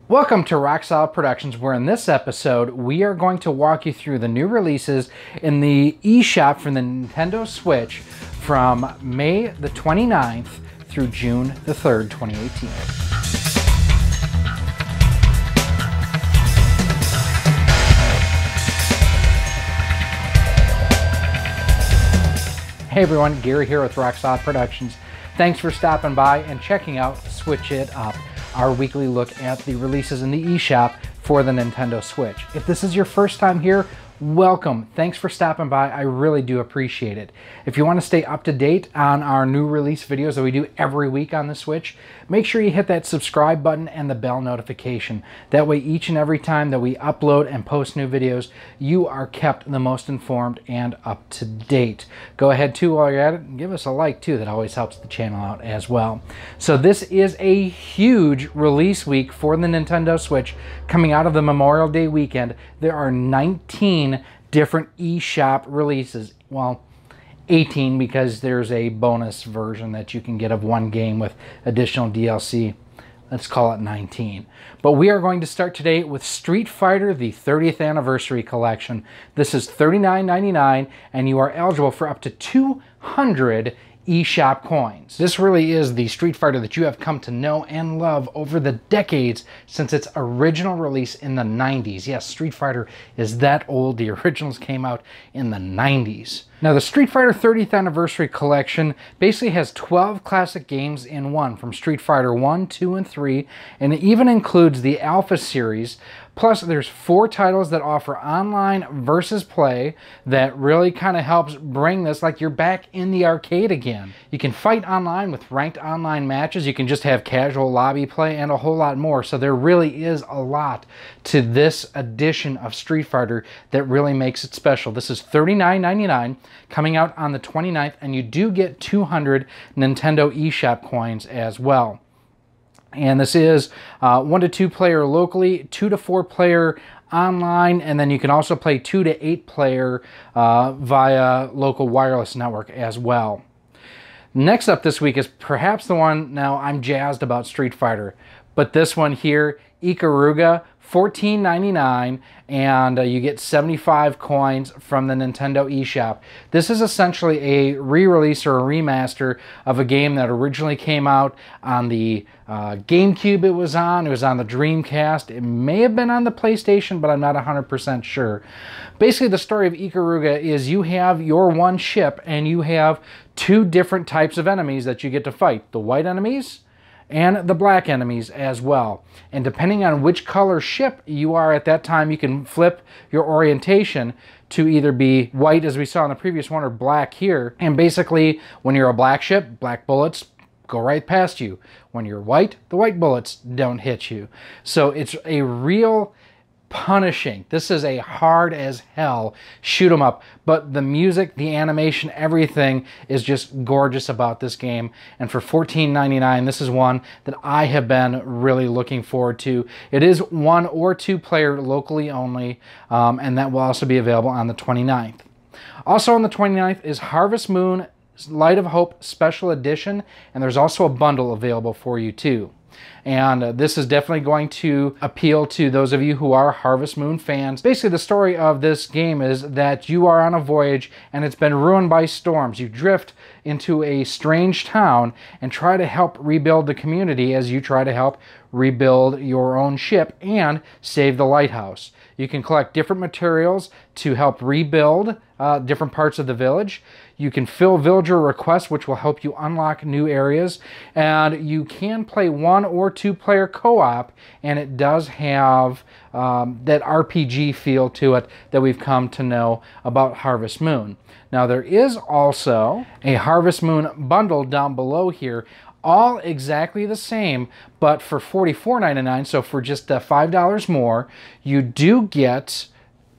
Welcome to Rock Solid Productions, where in this episode we are going to walk you through the new releases in the eShop for the Nintendo Switch from May the 29th through June the 3rd, 2018. Hey everyone, Gary here with Rock Solid Productions. Thanks for stopping by and checking out Switch It Up, our weekly look at the releases in the eShop for the Nintendo Switch. If this is your first time here, welcome. Thanks for stopping by. I really do appreciate it. If you want to stay up to date on our new release videos that we do every week on the Switch, make sure you hit that subscribe button and the bell notification. That way each and every time that we upload and post new videos, you are kept the most informed and up to date. Go ahead too while you're at it and give us a like too. That always helps the channel out as well. So this is a huge release week for the Nintendo Switch coming out of the Memorial Day weekend. There are 19 different eShop releases. Well, 18 because there's a bonus version that you can get of one game with additional DLC. Let's call it 19. But we are going to start today with Street Fighter, the 30th Anniversary Collection. This is $39.99 and you are eligible for up to 200 eShop coins. This really is the Street Fighter that you have come to know and love over the decades since its original release in the 90s. Yes, Street Fighter is that old. The originals came out in the 90s. Now, the Street Fighter 30th Anniversary Collection basically has 12 classic games in one, from Street Fighter 1, 2, and 3, and it even includes the Alpha series. Plus, there's 4 titles that offer online versus play that really kind of helps bring this like you're back in the arcade again. You can fight online with ranked online matches. You can just have casual lobby play and a whole lot more. So there really is a lot to this edition of Street Fighter that really makes it special. This is $39.99. coming out on the 29th, and you do get 200 Nintendo eShop coins as well. And this is 1 to 2 player locally, 2 to 4 player online, and then you can also play 2 to 8 player via local wireless network as well. Next up this week is perhaps the one, now I'm jazzed about Street Fighter, but this one here, Ikaruga, $14.99, and you get 75 coins from the Nintendo eShop. This is essentially a re-release or a remaster of a game that originally came out on the GameCube. It was on the Dreamcast. It may have been on the PlayStation, but I'm not 100% sure. Basically, the story of Ikaruga is you have your one ship, and you have 2 different types of enemies that you get to fight. The white enemies and the black enemies as well. And depending on which color ship you are at that time, you can flip your orientation to either be white, as we saw in the previous one, or black here. And basically, when you're a black ship, black bullets go right past you. When you're white, the white bullets don't hit you. So it's a real punishing. This is a hard as hell shoot 'em up, but the music, the animation, everything is just gorgeous about this game. And for $14.99, this is one that I have been really looking forward to. It is 1 or 2 player locally only, and that will also be available on the 29th. Also on the 29th is Harvest Moon Light of Hope Special Edition, and there's also a bundle available for you too. And this is definitely going to appeal to those of you who are Harvest Moon fans. Basically, the story of this game is that you are on a voyage and it's been ruined by storms. You drift into a strange town and try to help rebuild the community as you try to help rebuild your own ship and save the lighthouse. You can collect different materials to help rebuild different parts of the village. You can fill villager requests, which will help you unlock new areas. And you can play 1 or 2 player co-op, and it does have that RPG feel to it that we've come to know about Harvest Moon. Now there is also a Harvest Moon bundle down below here, all exactly the same, but for $44.99, so for just $5 more, you do get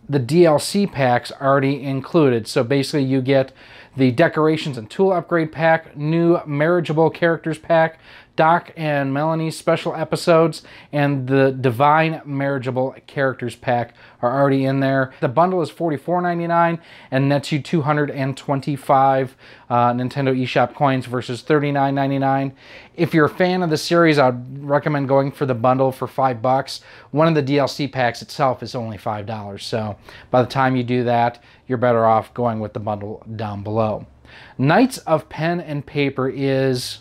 the DLC packs already included. So basically you get the Decorations and Tool Upgrade pack, new Marriageable Characters pack, Doc and Melanie's special episodes and the Divine Marriageable Characters Pack are already in there. The bundle is $44.99 and nets you 225 Nintendo eShop coins versus $39.99. If you're a fan of the series, I'd recommend going for the bundle for $5. One of the DLC packs itself is only $5, so by the time you do that, you're better off going with the bundle down below. Knights of Pen and Paper is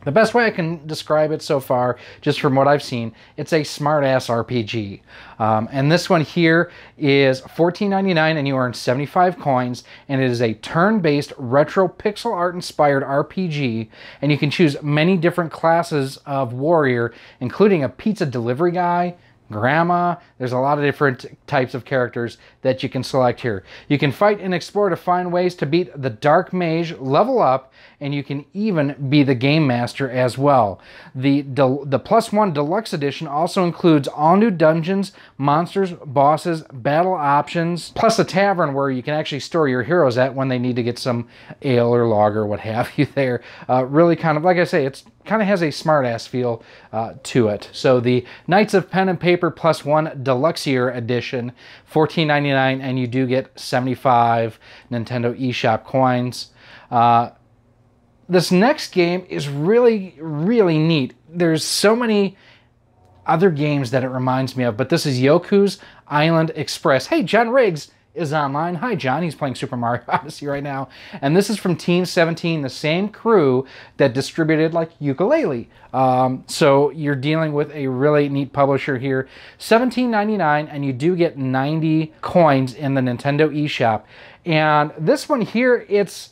the best way I can describe it so far, just from what I've seen. It's a smart-ass RPG. And this one here is $14.99 and you earn 75 coins, and it is a turn-based retro pixel art-inspired RPG, and you can choose many different classes of warrior, including a pizza delivery guy, grandma. There's a lot of different types of characters that you can select here. You can fight and explore to find ways to beat the Dark Mage, level up, and you can even be the Game Master as well. The +1 Deluxe Edition also includes all new dungeons, monsters, bosses, battle options, plus a tavern where you can actually store your heroes at when they need to get some ale or lager, what have you there. Really kind of, like I say, it's kind of has a smart-ass feel to it. So the Knights of Pen and Paper +1 Deluxier Edition, $14.99, and you do get 75 Nintendo eShop coins. This next game is really, really neat. There's so many other games that it reminds me of, but this is Yoku's Island Express. Hey, John Riggs is online. Hi, John. He's playing Super Mario Odyssey right now. And this is from Team 17, the same crew that distributed like Yooka-Laylee. So you're dealing with a really neat publisher here. $17.99, and you do get 90 coins in the Nintendo eShop. And this one here, it's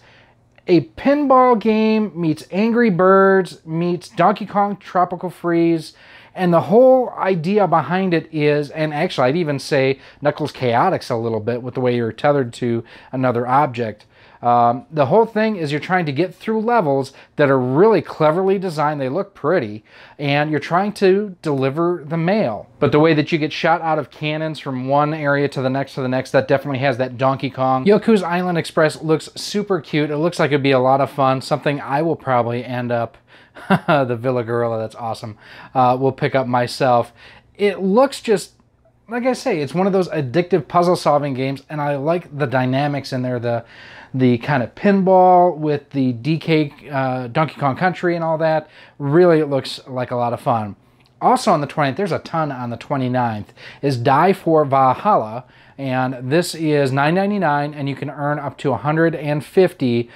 a pinball game meets Angry Birds meets Donkey Kong Tropical Freeze. And the whole idea behind it is, and actually I'd even say Knuckles Chaotix a little bit with the way you're tethered to another object. The whole thing is you're trying to get through levels that are really cleverly designed. They look pretty, and you're trying to deliver the mail. But the way that you get shot out of cannons from one area to the next, that definitely has that Donkey Kong. Yoku's Island Express looks super cute. It looks like it'd be a lot of fun, something I will probably end up the Villa Gorilla, that's awesome. Will pick up myself. It looks just, like I say, it's one of those addictive puzzle-solving games, and I like the dynamics in there. The kind of pinball with the DK Donkey Kong Country and all that. Really, it looks like a lot of fun. Also on the 20th, there's a ton on the 29th, is Die for Valhalla. And this is $9.99, and you can earn up to 150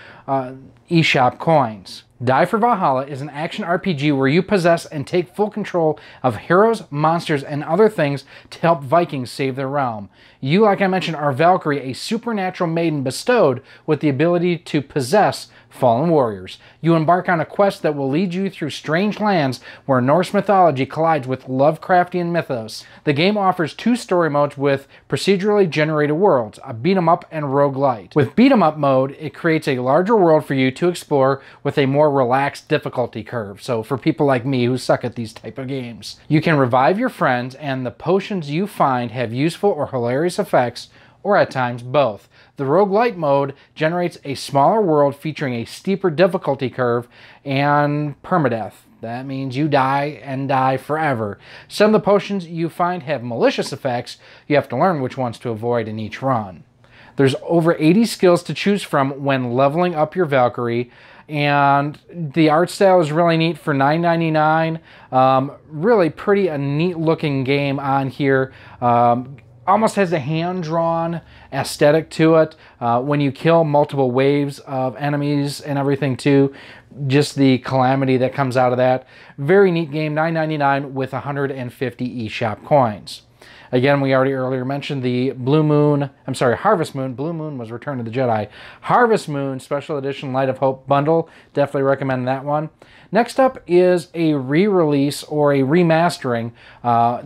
eShop coins. Die for Valhalla is an action RPG where you possess and take full control of heroes, monsters, and other things to help Vikings save their realm. You, like I mentioned, are Valkyrie, a supernatural maiden bestowed with the ability to possess fallen warriors. You embark on a quest that will lead you through strange lands where Norse mythology collides with Lovecraftian mythos. The game offers 2 story modes with procedurally generated worlds, a beat-em-up and roguelite. With beat-em-up mode, it creates a larger world for you to explore with a more relaxed difficulty curve. So for people like me who suck at these type of games. You can revive your friends, and the potions you find have useful or hilarious effects, or at times both. The roguelite mode generates a smaller world featuring a steeper difficulty curve and permadeath. That means you die and die forever. Some of the potions you find have malicious effects. You have to learn which ones to avoid in each run. There's over 80 skills to choose from when leveling up your Valkyrie, and the art style is really neat for $9.99. Really pretty, a neat looking game on here. Almost has a hand-drawn aesthetic to it. When you kill multiple waves of enemies and everything too, just the calamity that comes out of that. Very neat game, $9.99 with 150 eShop coins. Again, we already earlier mentioned the Harvest Moon. Blue Moon was Return of the Jedi. Harvest Moon Special Edition Light of Hope bundle. Definitely recommend that one. Next up is a re-release or a remastering.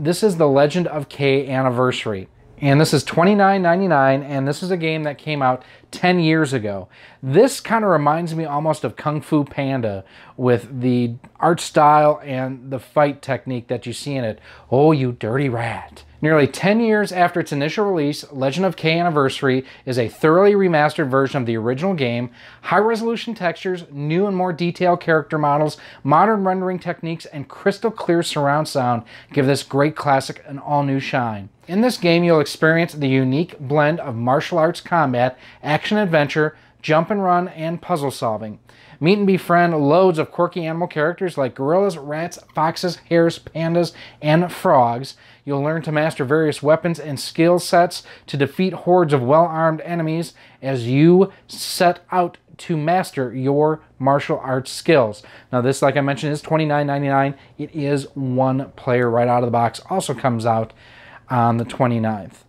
This is the Legend of Kay Anniversary. And this is $29.99, and this is a game that came out 10 years ago. This kind of reminds me almost of Kung Fu Panda with the art style and the fight technique that you see in it. Oh, you dirty rat. Nearly 10 years after its initial release, Legend of K Anniversary is a thoroughly remastered version of the original game. High-resolution textures, new and more detailed character models, modern rendering techniques, and crystal clear surround sound give this great classic an all-new shine. In this game, you'll experience the unique blend of martial arts combat, action-adventure, jump and run, and puzzle solving. Meet and befriend loads of quirky animal characters like gorillas, rats, foxes, hares, pandas, and frogs. You'll learn to master various weapons and skill sets to defeat hordes of well-armed enemies as you set out to master your martial arts skills. Now this, like I mentioned, is $29.99. It is one player right out of the box. Also comes out on the 29th.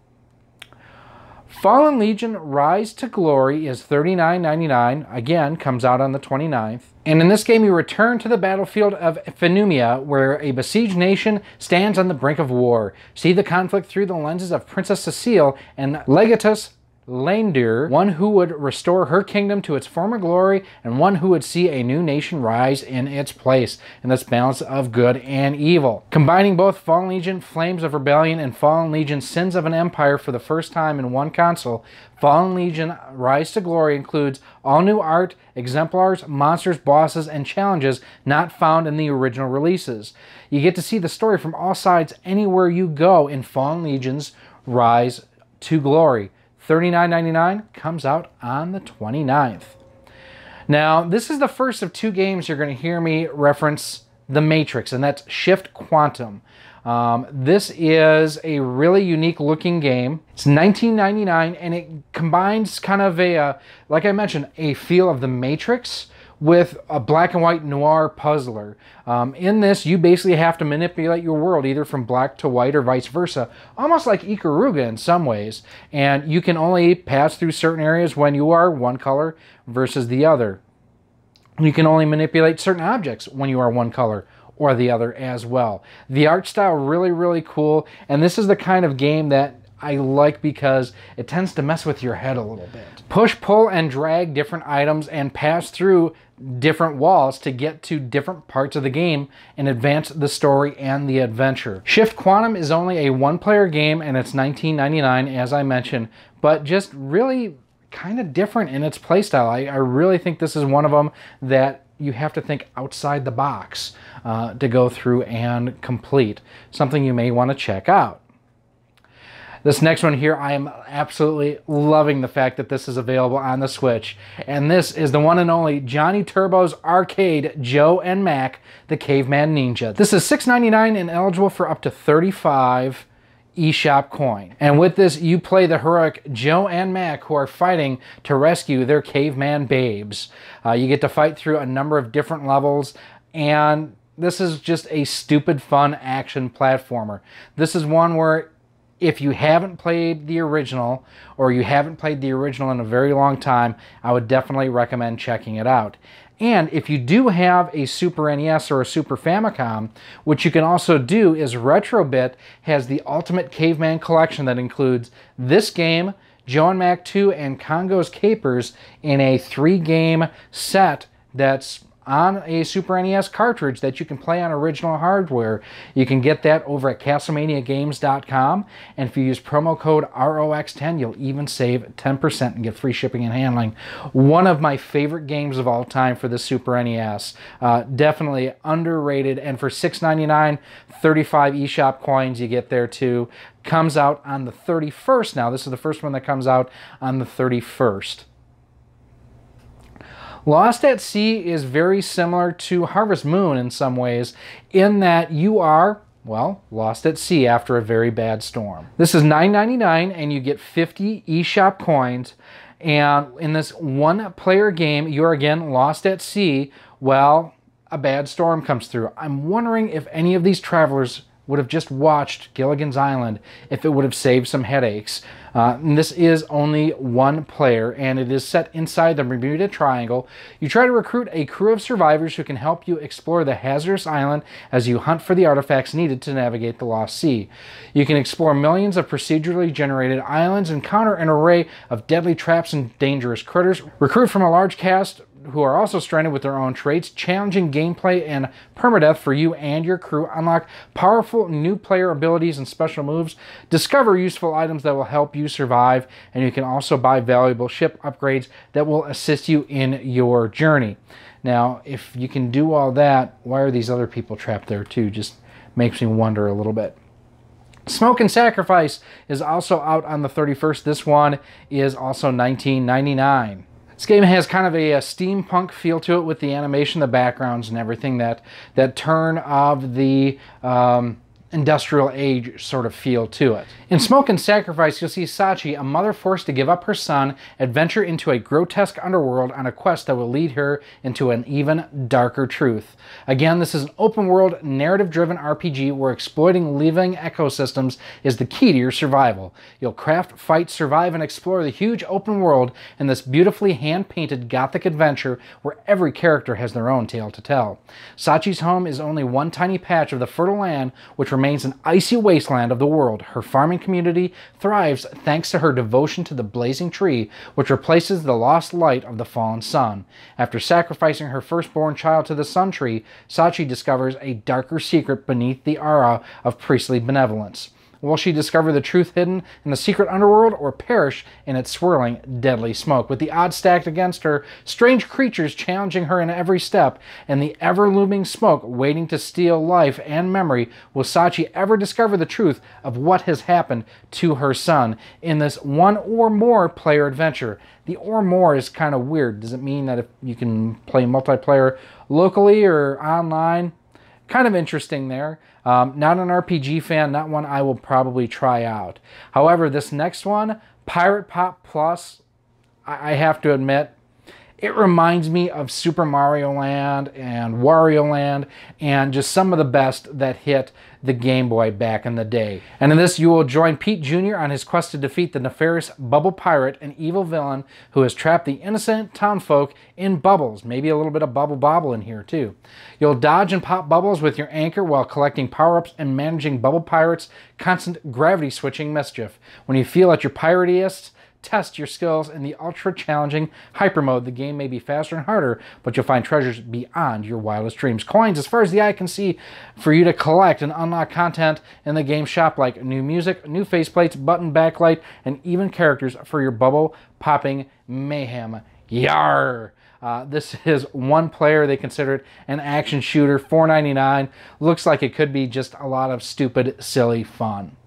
Fallen Legion Rise to Glory is $39.99. Again, comes out on the 29th. And in this game, you return to the battlefield of Phenumia, where a besieged nation stands on the brink of war. See the conflict through the lenses of Princess Cecile and Legatus Leindir, one who would restore her kingdom to its former glory, and one who would see a new nation rise in its place, in this balance of good and evil. Combining both Fallen Legion Flames of Rebellion and Fallen Legion Sins of an Empire for the first time in one console, Fallen Legion Rise to Glory includes all new art, exemplars, monsters, bosses, and challenges not found in the original releases. You get to see the story from all sides anywhere you go in Fallen Legion's Rise to Glory. $39.99 comes out on the 29th. Now, this is the first of two games you're going to hear me reference The Matrix, and that's Shift Quantum. This is a really unique looking game. It's $19.99, and it combines kind of a, like I mentioned, a feel of The Matrix with a black and white noir puzzler. In this, you basically have to manipulate your world either from black to white or vice versa, almost like Ikaruga in some ways. And you can only pass through certain areas when you are one color versus the other. You can only manipulate certain objects when you are one color or the other as well. The art style really, really cool, and this is the kind of game that I like because it tends to mess with your head a little bit. Push, pull, and drag different items and pass through different walls to get to different parts of the game and advance the story and the adventure. Shift Quantum is only a one-player game, and it's $19.99 as I mentioned, but just really kind of different in its playstyle. I really think this is one of them that you have to think outside the box to go through and complete. Something you may want to check out. This next one here, I am absolutely loving the fact that this is available on the Switch. And this is the one and only Johnny Turbo's Arcade Joe and Mac, the Caveman Ninja. This is $6.99 and eligible for up to 35 eShop coin. And with this, you play the heroic Joe and Mac who are fighting to rescue their caveman babes. You get to fight through a number of different levels, and this is just a stupid fun action platformer. This is one where if you haven't played the original, or you haven't played the original in a very long time, I would definitely recommend checking it out. And if you do have a Super NES or a Super Famicom, what you can also do is Retrobit has the Ultimate Caveman Collection that includes this game, Joe and Mac 2, and Congo's Capers in a 3-game set that's on a Super NES cartridge that you can play on original hardware. You can get that over at CastlemaniaGames.com, and if you use promo code ROX10, you'll even save 10% and get free shipping and handling. One of my favorite games of all time for the Super NES. Definitely underrated, and for $6.99, 35 eShop coins you get there too. Comes out on the 31st now. This is the first one that comes out on the 31st. Lost at Sea is very similar to Harvest Moon in some ways, in that you are, well, lost at sea after a very bad storm. This is $9.99 and you get 50 eShop coins, and in this one-player game, you're again lost at sea. Well, a bad storm comes through. I'm wondering if any of these travelers would have just watched Gilligan's Island if it would have saved some headaches. And this is only one player, and it is set inside the Bermuda Triangle. You try to recruit a crew of survivors who can help you explore the hazardous island as you hunt for the artifacts needed to navigate the Lost Sea. You can explore millions of procedurally generated islands, encounter an array of deadly traps and dangerous critters, recruit from a large cast who are also stranded with their own traits, challenging gameplay and permadeath for you and your crew, unlock powerful new player abilities and special moves, discover useful items that will help you survive, and you can also buy valuable ship upgrades that will assist you in your journey. Now, if you can do all that, why are these other people trapped there too? Just makes me wonder a little bit. Smoke and Sacrifice is also out on the 31st. This one is also $19.99. This game has kind of a steampunk feel to it with the animation, the backgrounds, and everything, that turn of the industrial age sort of feel to it. In Smoke and Sacrifice, you'll see Sachi, a mother forced to give up her son, adventure into a grotesque underworld on a quest that will lead her into an even darker truth. Again, this is an open-world, narrative-driven RPG where exploiting living ecosystems is the key to your survival. You'll craft, fight, survive, and explore the huge open world in this beautifully hand-painted gothic adventure where every character has their own tale to tell. Sachi's home is only one tiny patch of the fertile land, which remains an icy wasteland of the world. Her farming community thrives thanks to her devotion to the blazing tree, which replaces the lost light of the fallen sun. After sacrificing her firstborn child to the sun tree, Sachi discovers a darker secret beneath the aura of priestly benevolence. Will she discover the truth hidden in the secret underworld, or perish in its swirling, deadly smoke? With the odds stacked against her, strange creatures challenging her in every step, and the ever-looming smoke waiting to steal life and memory, will Sachi ever discover the truth of what has happened to her son in this one or more player adventure? The or more is kind of weird. Does it mean that if you can play multiplayer locally or online? Kind of interesting there. Not an RPG fan, not one I will probably try out. However, this next one, Pirate Pop Plus, I have to admit, it reminds me of Super Mario Land and Wario Land and just some of the best that hit the Game Boy back in the day. And in this, you will join Pete Jr. on his quest to defeat the nefarious Bubble Pirate, an evil villain who has trapped the innocent townfolk in bubbles. Maybe a little bit of Bubble Bobble in here too. You'll dodge and pop bubbles with your anchor while collecting power-ups and managing Bubble Pirate's constant gravity switching mischief. When you feel at your piratiest, test your skills in the ultra-challenging hyper mode. The game may be faster and harder, but you'll find treasures beyond your wildest dreams. Coins as far as the eye can see for you to collect and unlock content in the game shop, like new music, new faceplates, button backlight, and even characters for your bubble popping mayhem. Yar! This is one player. They consider it an action shooter, $4.99. Looks like it could be just a lot of stupid, silly fun.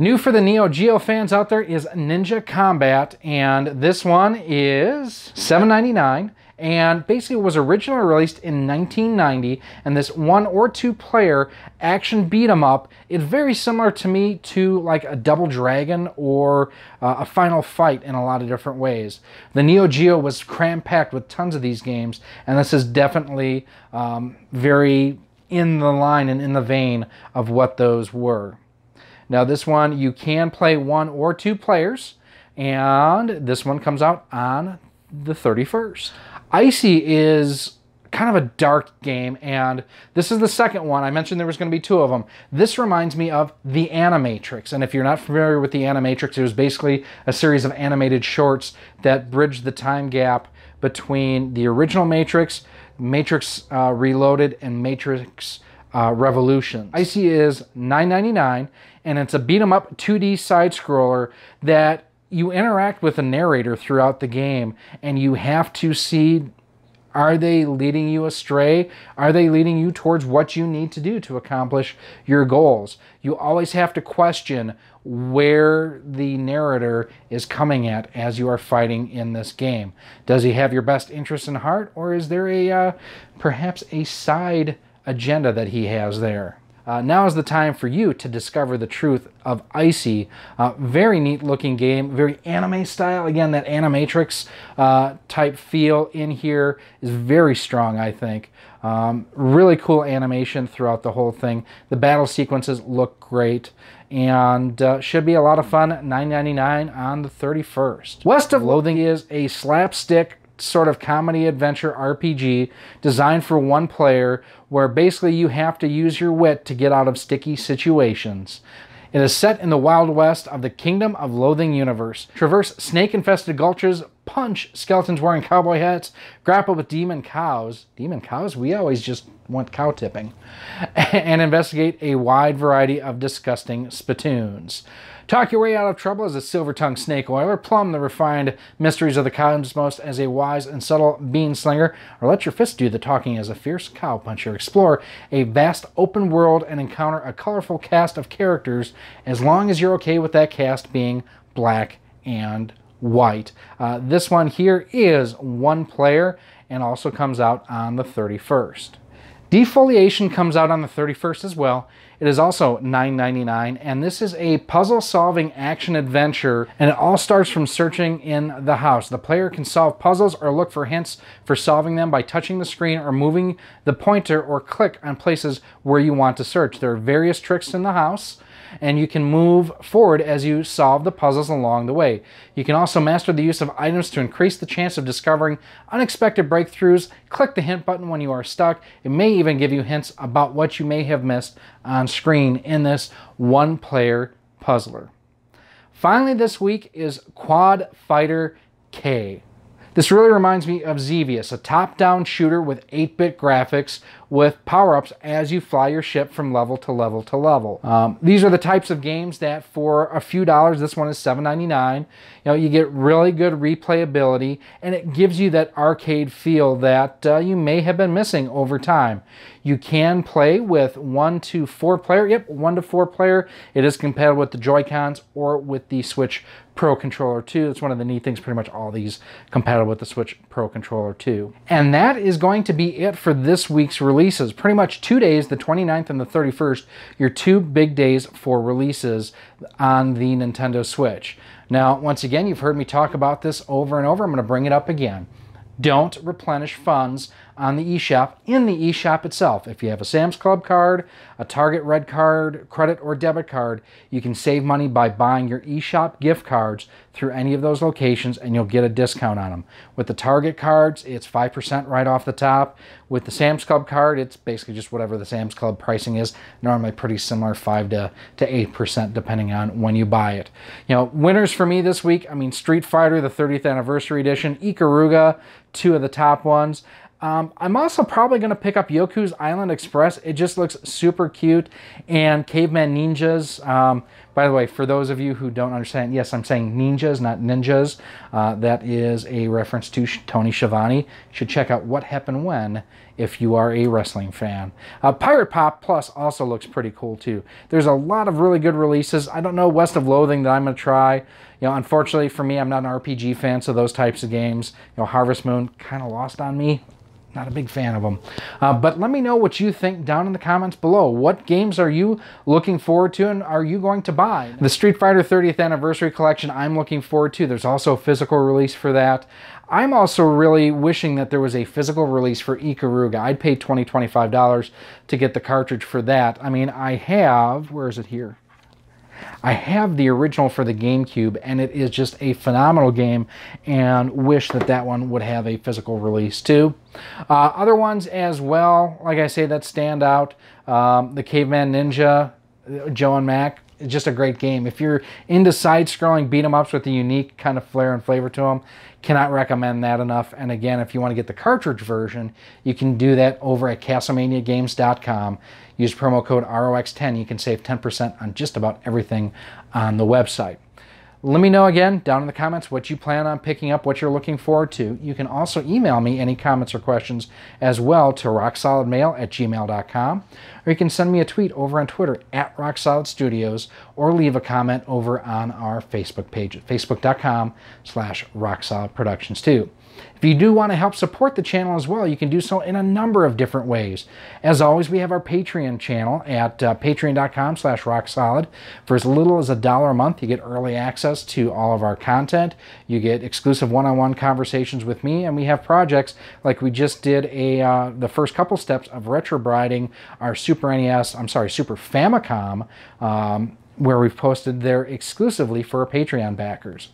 New for the NEOGEO fans out there is Ninja Combat, and this one is $7.99, and basically was originally released in 1990, and this one or two player action beat 'em up is very similar to me to like a Double Dragon or a Final Fight in a lot of different ways. The NEOGEO was cram-packed with tons of these games, and this is definitely very in the line and in the vein of what those were. Now this one, you can play one or two players, and this one comes out on the 31st. Icy is kind of a dark game, and this is the second one. I mentioned there was going to be two of them. This reminds me of The Animatrix, and if you're not familiar with The Animatrix, it was basically a series of animated shorts that bridged the time gap between the original Matrix, Matrix Reloaded, and Matrix Revolution. Icy is $9.99, and it's a beat-em-up 2D side-scroller that you interact with a narrator throughout the game, and you have to see, are they leading you astray? Are they leading you towards what you need to do to accomplish your goals? You always have to question where the narrator is coming at as you are fighting in this game. Does he have your best interest in heart, or is there a perhaps a side agenda that he has there? Now is the time for you to discover the truth of Icy. Very neat looking game, very anime style. Again, that Animatrix type feel in here is very strong, I think. Really cool animation throughout the whole thing. The battle sequences look great, and should be a lot of fun. $9.99 on the 31st. West of Loathing is a slapstick sort of comedy adventure RPG designed for one player, where basically you have to use your wit to get out of sticky situations. It is set in the Wild West of the Kingdom of Loathing universe. Traverse snake-infested gulches, punch skeletons wearing cowboy hats, grapple with demon cows. Demon cows? We always just want cow tipping. And investigate a wide variety of disgusting spittoons. Talk your way out of trouble as a silver-tongued snake oiler, plumb the refined mysteries of the cosmos as a wise and subtle bean slinger, or let your fist do the talking as a fierce cow puncher. Explore a vast open world and encounter a colorful cast of characters, as long as you're okay with that cast being black and white. This one here is one player and also comes out on the 31st. Defoliation comes out on the 31st as well. It is also $9.99, and this is a puzzle-solving action-adventure, and it all starts from searching in the house. The player can solve puzzles or look for hints for solving them by touching the screen or moving the pointer or click on places where you want to search. There are various tricks in the house, and you can move forward as you solve the puzzles along the way. You can also master the use of items to increase the chance of discovering unexpected breakthroughs. Click the hint button when you are stuck. It may even give you hints about what you may have missed on screen in this one-player puzzler. Finally this week is Quad Fighter K. This really reminds me of Xevious, a top-down shooter with 8-bit graphics with power-ups as you fly your ship from level to level to level. These are the types of games that for a few dollars, this one is $7.99, you get really good replayability, and it gives you that arcade feel that you may have been missing over time. You can play with 1 to 4 player. Yep, 1 to 4 player. It is compatible with the Joy-Cons or with the Switch Pro Controller 2. That's one of the neat things. Pretty much all these compatible with the Switch Pro Controller 2. And that is going to be it for this week's releases. Pretty much 2 days, the 29th and the 31st, your 2 big days for releases on the Nintendo Switch. Now, once again, you've heard me talk about this over and over. I'm going to bring it up again. Don't replenish funds on the eShop in the eShop itself. If you have a Sam's Club card, a Target Red card, credit or debit card, you can save money by buying your eShop gift cards through any of those locations, and you'll get a discount on them. With the Target cards, it's 5% right off the top. With the Sam's Club card, it's basically just whatever the Sam's Club pricing is. Normally pretty similar, 5 to 8% depending on when you buy it. Winners for me this week, Street Fighter, the 30th Anniversary Edition, Ikaruga, 2 of the top ones. I'm also probably going to pick up Yoku's Island Express. It just looks super cute. And Caveman Ninjas. By the way, for those of you who don't understand, yes, I'm saying ninjas, not ninjas. That is a reference to Tony Schiavone. You should check out What Happened When if you are a wrestling fan. Pirate Pop Plus also looks pretty cool too. There's a lot of really good releases. I don't know West of Loathing that I'm going to try. Unfortunately for me, I'm not an RPG fan, so those types of games, Harvest Moon, kind of lost on me. Not a big fan of them. But let me know what you think down in the comments below. What games are you looking forward to and are you going to buy? The Street Fighter 30th Anniversary Collection I'm looking forward to. There's also a physical release for that. I'm also really wishing that there was a physical release for Ikaruga. I'd pay $20, $25 to get the cartridge for that. I have, where is it here? I have the original for the GameCube, and it is just a phenomenal game, and wish that that one would have a physical release too. Other ones as well, like I say, that stand out. The Caveman Ninja, Joe and Mac, just a great game. If you're into side-scrolling beat-em-ups with a unique kind of flair and flavor to them, cannot recommend that enough. And again, if you want to get the cartridge version, you can do that over at CastlemaniaGames.com. Use promo code ROX10. You can save 10% on just about everything on the website. Let me know again down in the comments what you plan on picking up, what you're looking forward to. You can also email me any comments or questions as well to rocksolidmail@gmail.com. Or or you can send me a tweet over on Twitter at RockSolidStudios, or leave a comment over on our Facebook page at facebook.com/RockSolidProductions2. If you do want to help support the channel as well, you can do so in a number of different ways. As always, we have our Patreon channel at patreon.com/rocksolid. For as little as $1 a month, you get early access to all of our content. You get exclusive one-on-one conversations with me, and we have projects like we just did the first couple steps of retrobriding our Super Famicom, where we've posted there exclusively for our Patreon backers.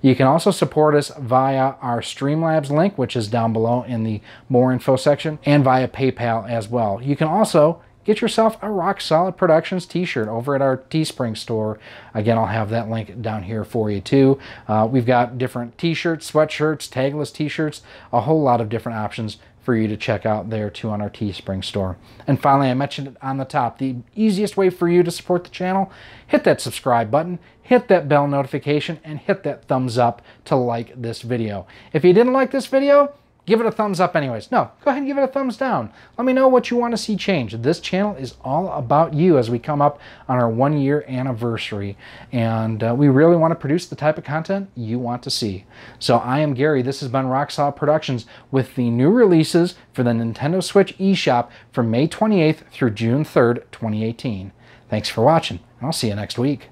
You can also support us via our Streamlabs link, which is down below in the More Info section, and via PayPal as well. You can also get yourself a Rock Solid Productions t-shirt over at our Teespring store. Again, I'll have that link down here for you too. We've got different t-shirts, sweatshirts, tagless t-shirts, a whole lot of different options for you to check out there too on our Teespring store. And finally, I mentioned it on the top, the easiest way for you to support the channel: hit that subscribe button, hit that bell notification, and hit that thumbs up to like this video. If you didn't like this video, give it a thumbs up anyways. No, go ahead and give it a thumbs down. Let me know what you want to see change. This channel is all about you as we come up on our 1-year anniversary. And we really want to produce the type of content you want to see. So I am Gary. This has been Rock Solid Productions with the new releases for the Nintendo Switch eShop from May 28th through June 3rd, 2018. Thanks for watching, and I'll see you next week.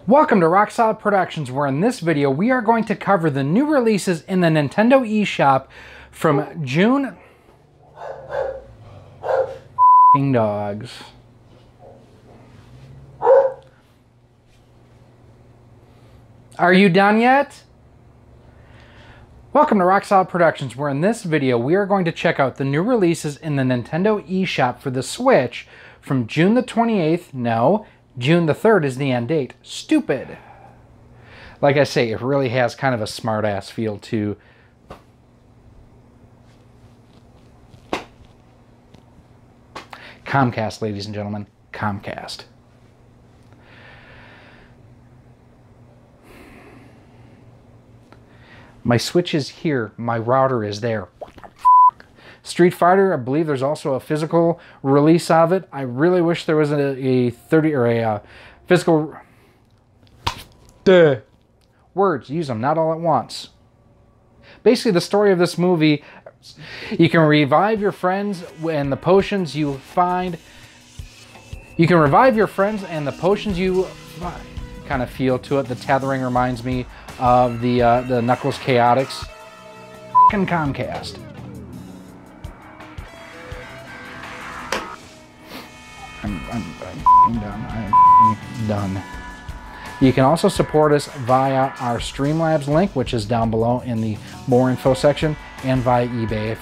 Welcome to Rock Solid Productions, where in this video we are going to cover the new releases in the Nintendo eShop from June... dogs. Are you done yet? Welcome to Rock Solid Productions, where in this video we are going to check out the new releases in the Nintendo eShop for the Switch from June the 28th, no, June the 3rd is the end date. Stupid. Like I say, it really has kind of a smart-ass feel to... Comcast, ladies and gentlemen. Comcast. My Switch is here. My router is there. Street Fighter, I believe there's also a physical release of it. I really wish there was a physical... Words, use them, not all at once. Basically, the story of this movie, you can revive your friends and the potions you find. You can revive your friends and the potions you find. Kind of feel to it. The tethering reminds me of the Knuckles Chaotix. F***ing Comcast. I'm done. I'm done. You can also support us via our Streamlabs link, which is down below in the More Info section, and via eBay.